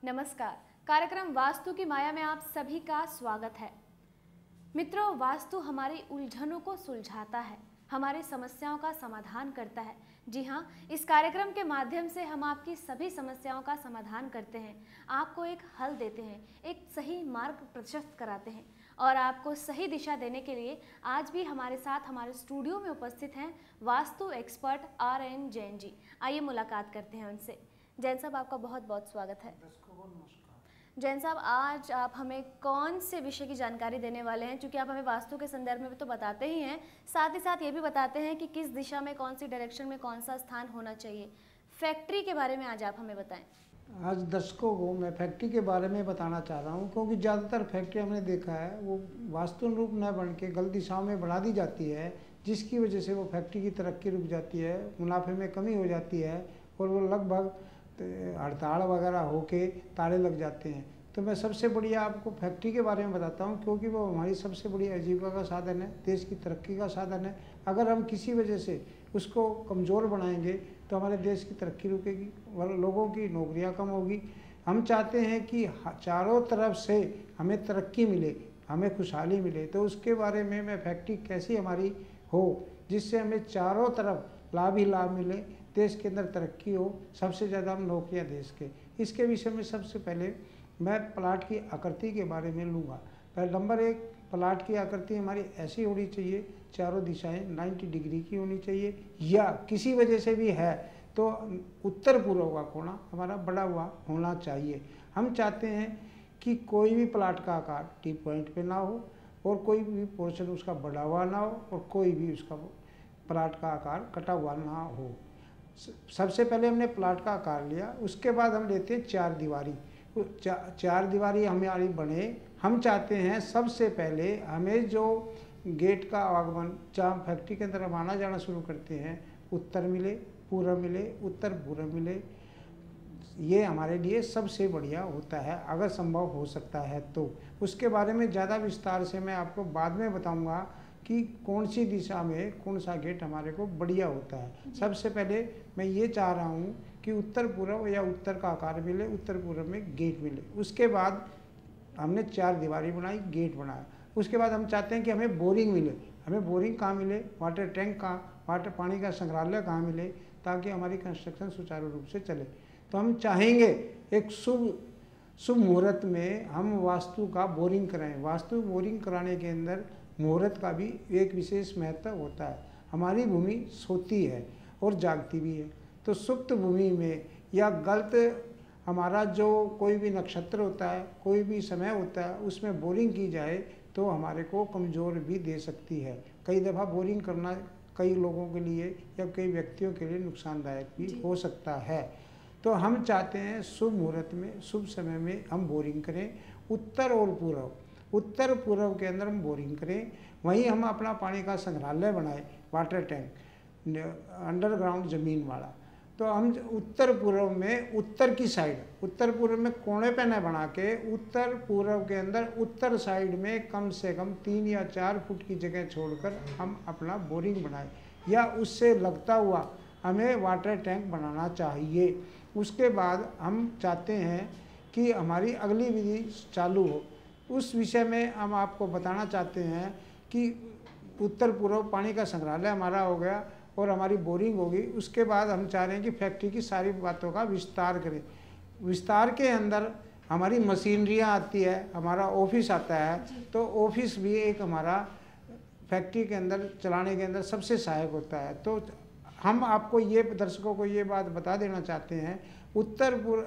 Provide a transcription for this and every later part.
नमस्कार। कार्यक्रम वास्तु की माया में आप सभी का स्वागत है। मित्रों, वास्तु हमारी उलझनों को सुलझाता है, हमारी समस्याओं का समाधान करता है। जी हाँ, इस कार्यक्रम के माध्यम से हम आपकी सभी समस्याओं का समाधान करते हैं, आपको एक हल देते हैं, एक सही मार्ग प्रशस्त कराते हैं और आपको सही दिशा देने के लिए आज भी हमारे साथ हमारे स्टूडियो में उपस्थित हैं वास्तु एक्सपर्ट RN जैन जी। आइए मुलाकात करते हैं उनसे। जैन साहब, आपका बहुत बहुत स्वागत है। जैन साहब, आज आप हमें कौन से विषय की जानकारी देने वाले हैं? क्योंकि आप हमें वास्तु के संदर्भ में तो बताते ही हैं, साथ ही साथ ये भी बताते हैं कि किस दिशा में, कौन सी डायरेक्शन में कौन सा स्थान होना चाहिए। फैक्ट्री के बारे में आज आप हमें बताएं। आज दर्शकों को मैं फैक्ट्री के बारे में बताना चाह रहा हूँ, क्योंकि ज़्यादातर फैक्ट्री हमने देखा है वो वास्तु अनुरूप न बन के गलत दिशाओं में बढ़ा दी जाती है, जिसकी वजह से वो फैक्ट्री की तरक्की रुक जाती है, मुनाफे में कमी हो जाती है और वो लगभग हड़ताल वगैरह होके ताले लग जाते हैं। तो मैं सबसे बढ़िया आपको फैक्ट्री के बारे में बताता हूँ, क्योंकि वो हमारी सबसे बड़ी आजीविका का साधन है, देश की तरक्की का साधन है। अगर हम किसी वजह से उसको कमज़ोर बनाएंगे तो हमारे देश की तरक्की रुकेगी और लोगों की नौकरियां कम होगी। हम चाहते हैं कि चारों तरफ से हमें तरक्की मिले, हमें खुशहाली मिले, तो उसके बारे में मैं फैक्ट्री कैसी हमारी हो जिससे हमें चारों तरफ लाभ ही लाभ मिले, देश के अंदर तरक्की हो, सबसे ज़्यादा हम नौकरियाँ देश के। इसके विषय में सबसे पहले मैं प्लाट की आकृति के बारे में लूँगा। नंबर 1, प्लाट की आकृति हमारी ऐसी होनी चाहिए, चारों दिशाएं 90 डिग्री की होनी चाहिए, या किसी वजह से भी है तो उत्तर पूर्व का कोना हमारा बड़ा हुआ होना चाहिए। हम चाहते हैं कि कोई भी प्लाट का आकार टी पॉइंट पे ना हो और कोई भी पोर्शन उसका बड़ा हुआ ना हो और कोई भी उसका प्लाट का आकार कटा हुआ ना हो। सबसे पहले हमने प्लाट का आकार लिया, उसके बाद हम लेते हैं 4 दीवारी। 4 दीवारी हमारी बने। हम चाहते हैं सबसे पहले हमें जो गेट का आगमन, जहाँ फैक्ट्री के अंदर हम आना जाना शुरू करते हैं, उत्तर मिले, पूर्व मिले, उत्तर पूर्व मिले। ये हमारे लिए सबसे बढ़िया होता है, अगर संभव हो सकता है तो। उसके बारे में ज़्यादा विस्तार से मैं आपको बाद में बताऊंगा कि कौन सी दिशा में कौन सा गेट हमारे को बढ़िया होता है। सबसे पहले मैं ये चाह रहा हूँ कि उत्तर पूर्व या उत्तर का आकार मिले, उत्तर पूर्व में गेट मिले। उसके बाद हमने 4 दीवारी बनाई, गेट बनाया। उसके बाद हम चाहते हैं कि हमें बोरिंग मिले। हमें बोरिंग कहाँ मिले, वाटर टैंक कहाँ, वाटर पानी का संग्रहालय कहाँ मिले, ताकि हमारी कंस्ट्रक्शन सुचारू रूप से चले। तो हम चाहेंगे एक शुभ मुहूर्त में हम वास्तु का बोरिंग कराएं। वास्तु बोरिंग कराने के अंदर मुहूर्त का भी एक विशेष महत्व होता है। हमारी भूमि सोती है और जागती भी है, तो सुप्त भूमि में या गलत हमारा जो कोई भी नक्षत्र होता है, कोई भी समय होता है, उसमें बोरिंग की जाए तो हमारे को कमज़ोर भी दे सकती है। कई दफ़ा बोरिंग करना कई लोगों के लिए या कई व्यक्तियों के लिए नुकसानदायक भी हो सकता है। तो हम चाहते हैं शुभ मुहूर्त में, शुभ समय में हम बोरिंग करें। उत्तर और पूर्व, उत्तर पूर्व के अंदर हम बोरिंग करें, वहीं हम अपना पानी का संग्रहालय बनाएं, वाटर टैंक अंडरग्राउंड ज़मीन वाला। तो हम उत्तर पूर्व में, उत्तर की साइड, उत्तर पूर्व में कोने पे न बना के उत्तर पूर्व के अंदर उत्तर साइड में कम से कम 3 या 4 फुट की जगह छोड़कर हम अपना बोरिंग बनाएं, या उससे लगता हुआ हमें वाटर टैंक बनाना चाहिए। उसके बाद हम चाहते हैं कि हमारी अगली विधि चालू हो। उस विषय में हम आपको बताना चाहते हैं कि उत्तर पूर्व पानी का संग्रहालय हमारा हो गया और हमारी बोरिंग होगी। उसके बाद हम चाह रहे हैं कि फैक्ट्री की सारी बातों का विस्तार करें। विस्तार के अंदर हमारी मशीनरियाँ आती है, हमारा ऑफिस आता है, तो ऑफिस भी एक हमारा फैक्ट्री के अंदर चलाने के अंदर सबसे सहायक होता है। तो हम आपको ये, दर्शकों को ये बात बता देना चाहते हैं, उत्तर पूर्व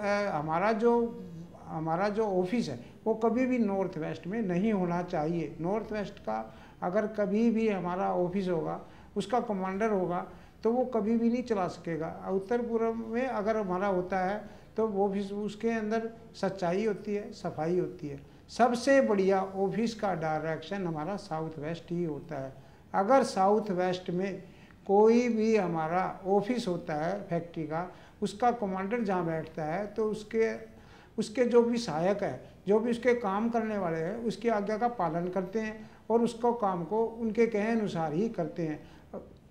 हमारा जो ऑफिस है वो कभी भी नॉर्थ वेस्ट में नहीं होना चाहिए। नॉर्थ वेस्ट का अगर कभी भी हमारा ऑफिस होगा, उसका कमांडर होगा, तो वो कभी भी नहीं चला सकेगा। उत्तर पूर्व में अगर हमारा होता है तो वो भी उसके अंदर सच्चाई होती है, सफाई होती है। सबसे बढ़िया ऑफिस का डायरेक्शन हमारा साउथ वेस्ट ही होता है। अगर साउथ वेस्ट में कोई भी हमारा ऑफिस होता है फैक्ट्री का, उसका कमांडर जहाँ बैठता है तो उसके जो भी सहायक है, जो भी उसके काम करने वाले हैं, उसकी आज्ञा का पालन करते हैं और उसको काम को उनके कहे अनुसार ही करते हैं।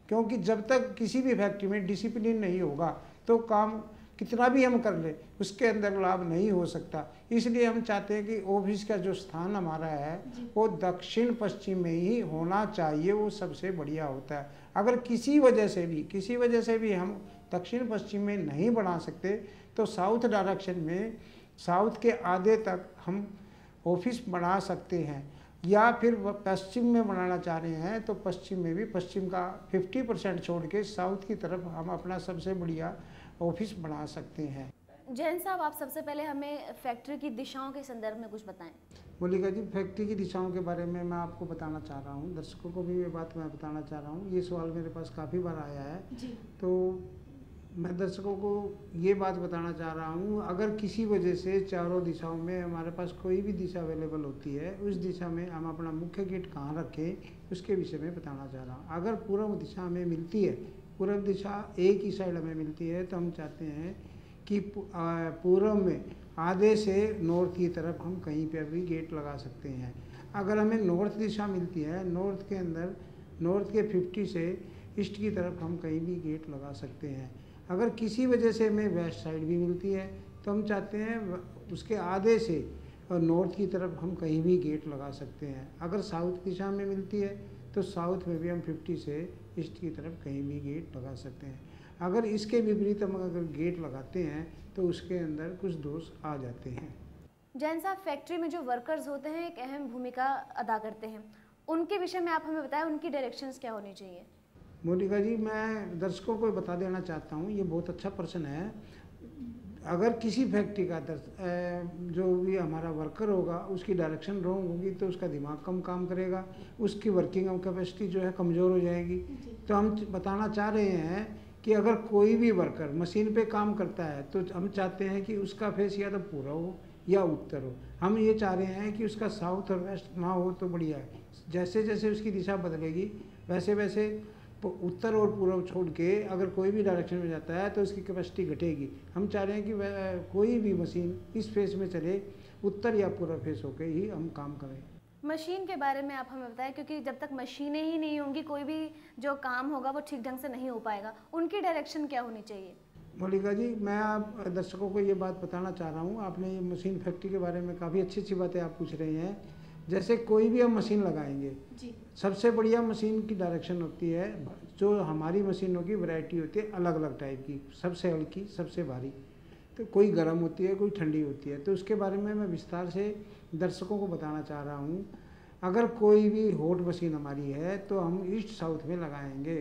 क्योंकि जब तक किसी भी फैक्ट्री में डिसिप्लिन नहीं होगा तो काम कितना भी हम कर ले उसके अंदर लाभ नहीं हो सकता। इसलिए हम चाहते हैं कि ऑफिस का जो स्थान हमारा है वो दक्षिण पश्चिम में ही होना चाहिए, वो सबसे बढ़िया होता है। अगर किसी वजह से भी हम दक्षिण पश्चिम में नहीं बना सकते तो साउथ डायरेक्शन में साउथ के आधे तक हम ऑफिस बना सकते हैं, या फिर पश्चिम में बनाना चाह रहे हैं तो पश्चिम में भी पश्चिम का 50% छोड़ के साउथ की तरफ हम अपना सबसे बढ़िया ऑफिस बना सकते हैं। जैन साहब, आप सबसे पहले हमें फैक्ट्री की दिशाओं के संदर्भ में कुछ बताएं। मल्लिका जी, फैक्ट्री की दिशाओं के बारे में मैं आपको बताना चाह रहा हूँ, दर्शकों को भी ये बात मैं बताना चाह रहा हूँ। ये सवाल मेरे पास काफ़ी बार आया है जी। तो मैं दर्शकों को ये बात बताना चाह रहा हूँ, अगर किसी वजह से चारों दिशाओं में हमारे पास कोई भी दिशा अवेलेबल होती है, उस दिशा में हम अपना मुख्य गेट कहाँ रखें उसके विषय में बताना चाह रहा हूँ। अगर पूर्व दिशा हमें मिलती है, पूर्व दिशा एक ही साइड हमें मिलती है, तो हम चाहते हैं कि पूर्व में आधे से नॉर्थ की तरफ हम कहीं पर भी गेट लगा सकते हैं। अगर हमें नॉर्थ दिशा मिलती है, नॉर्थ के अंदर नॉर्थ के 50 से ईस्ट की तरफ हम कहीं भी गेट लगा सकते हैं। अगर किसी वजह से हमें वेस्ट साइड भी मिलती है तो हम चाहते हैं उसके आधे से नॉर्थ की तरफ हम कहीं भी गेट लगा सकते हैं। अगर साउथ दिशा में मिलती है तो साउथ में भी हम 50 से ईस्ट की तरफ कहीं भी गेट लगा सकते हैं। अगर इसके विपरीत हम अगर गेट लगाते हैं तो उसके अंदर कुछ दोष आ जाते हैं। जैन साहब, फैक्ट्री में जो वर्कर्स होते हैं एक अहम भूमिका अदा करते हैं, उनके विषय में आप हमें बताएं, उनकी डायरेक्शंस क्या होनी चाहिए। मोनिका जी, मैं दर्शकों को बता देना चाहता हूँ, ये बहुत अच्छा प्रश्न है। अगर किसी फैक्ट्री का जो भी हमारा वर्कर होगा उसकी डायरेक्शन रॉन्ग होगी तो उसका दिमाग कम काम करेगा, उसकी वर्किंग कैपेसिटी जो है कमज़ोर हो जाएगी। तो हम बताना चाह रहे हैं कि अगर कोई भी वर्कर मशीन पे काम करता है तो हम चाहते हैं कि उसका फेस या तो पूर्व हो या उत्तर हो। हम ये चाह रहे हैं कि उसका साउथ और वेस्ट ना हो तो बढ़िया है। जैसे जैसे उसकी दिशा बदलेगी वैसे वैसे उत्तर और पूर्व छोड़ के अगर कोई भी डायरेक्शन में जाता है तो उसकी कैपेसिटी घटेगी। हम चाह रहे हैं कि कोई भी मशीन इस फेस में चले, उत्तर या पूर्व फेस होकर ही हम काम करें। मशीन के बारे में आप हमें बताएं, क्योंकि जब तक मशीनें ही नहीं होंगी कोई भी जो काम होगा वो ठीक ढंग से नहीं हो पाएगा। उनकी डायरेक्शन क्या होनी चाहिए। मल्लिका जी, मैं आप दर्शकों को ये बात बताना चाह रहा हूँ, आपने ये मशीन फैक्ट्री के बारे में काफ़ी अच्छी अच्छी बातें आप पूछ रहे हैं। जैसे कोई भी हम मशीन लगाएंगे जी, सबसे बढ़िया मशीन की डायरेक्शन होती है, जो हमारी मशीनों की वैरायटी होती है अलग अलग टाइप की, सबसे हल्की सबसे भारी, तो कोई गर्म होती है कोई ठंडी होती है। तो उसके बारे में मैं विस्तार से दर्शकों को बताना चाह रहा हूँ। अगर कोई भी हॉट मशीन हमारी है तो हम ईस्ट साउथ में लगाएंगे।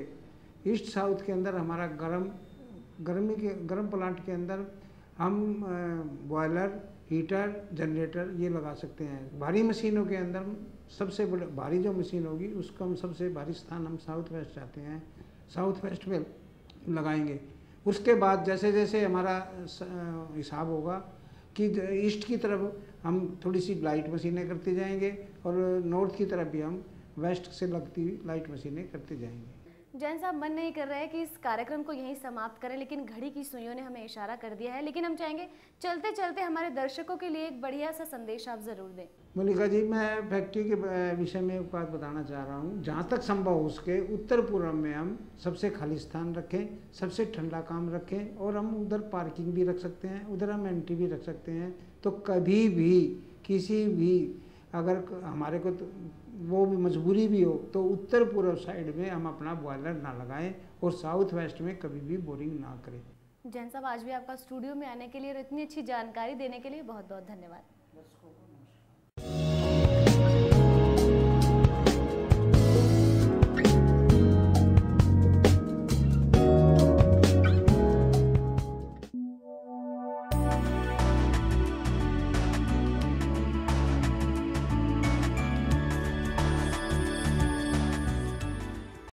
ईस्ट साउथ के अंदर हमारा गर्म प्लांट के अंदर हम बॉयलर, हीटर, जनरेटर ये लगा सकते हैं। भारी मशीनों के अंदर सबसे बड़ा भारी जो मशीन होगी उसको हम सबसे भारी स्थान हम साउथ वेस्ट चाहते हैं, साउथ वेस्ट में लगाएंगे। उसके बाद जैसे जैसे हमारा हिसाब होगा कि ईस्ट की तरफ हम थोड़ी सी लाइट मशीनें करते जाएंगे और नॉर्थ की तरफ भी हम वेस्ट से लगती हुई लाइट मशीनें करते जाएंगे। जैन साहब, मन नहीं कर रहा है कि इस कार्यक्रम को यहीं समाप्त करें, लेकिन घड़ी की सुइयों ने हमें इशारा कर दिया है। लेकिन हम चाहेंगे चलते चलते हमारे दर्शकों के लिए एक बढ़िया सा संदेश आप ज़रूर दें। मल्लिका जी, मैं फैक्ट्री के विषय में एक बात बताना चाह रहा हूँ। जहाँ तक संभव हो सके उत्तर पूर्व में हम सबसे खाली स्थान रखें, सबसे ठंडा काम रखें, और हम उधर पार्किंग भी रख सकते हैं, उधर हम एंट्री भी रख सकते हैं। तो कभी भी किसी भी अगर हमारे को वो भी मजबूरी भी हो तो उत्तर पूर्व साइड में हम अपना बॉयलर ना लगाएं और साउथ वेस्ट में कभी भी बोरिंग ना करें। जैन साहब, आज भी आपका स्टूडियो में आने के लिए और इतनी अच्छी जानकारी देने के लिए बहुत बहुत धन्यवाद।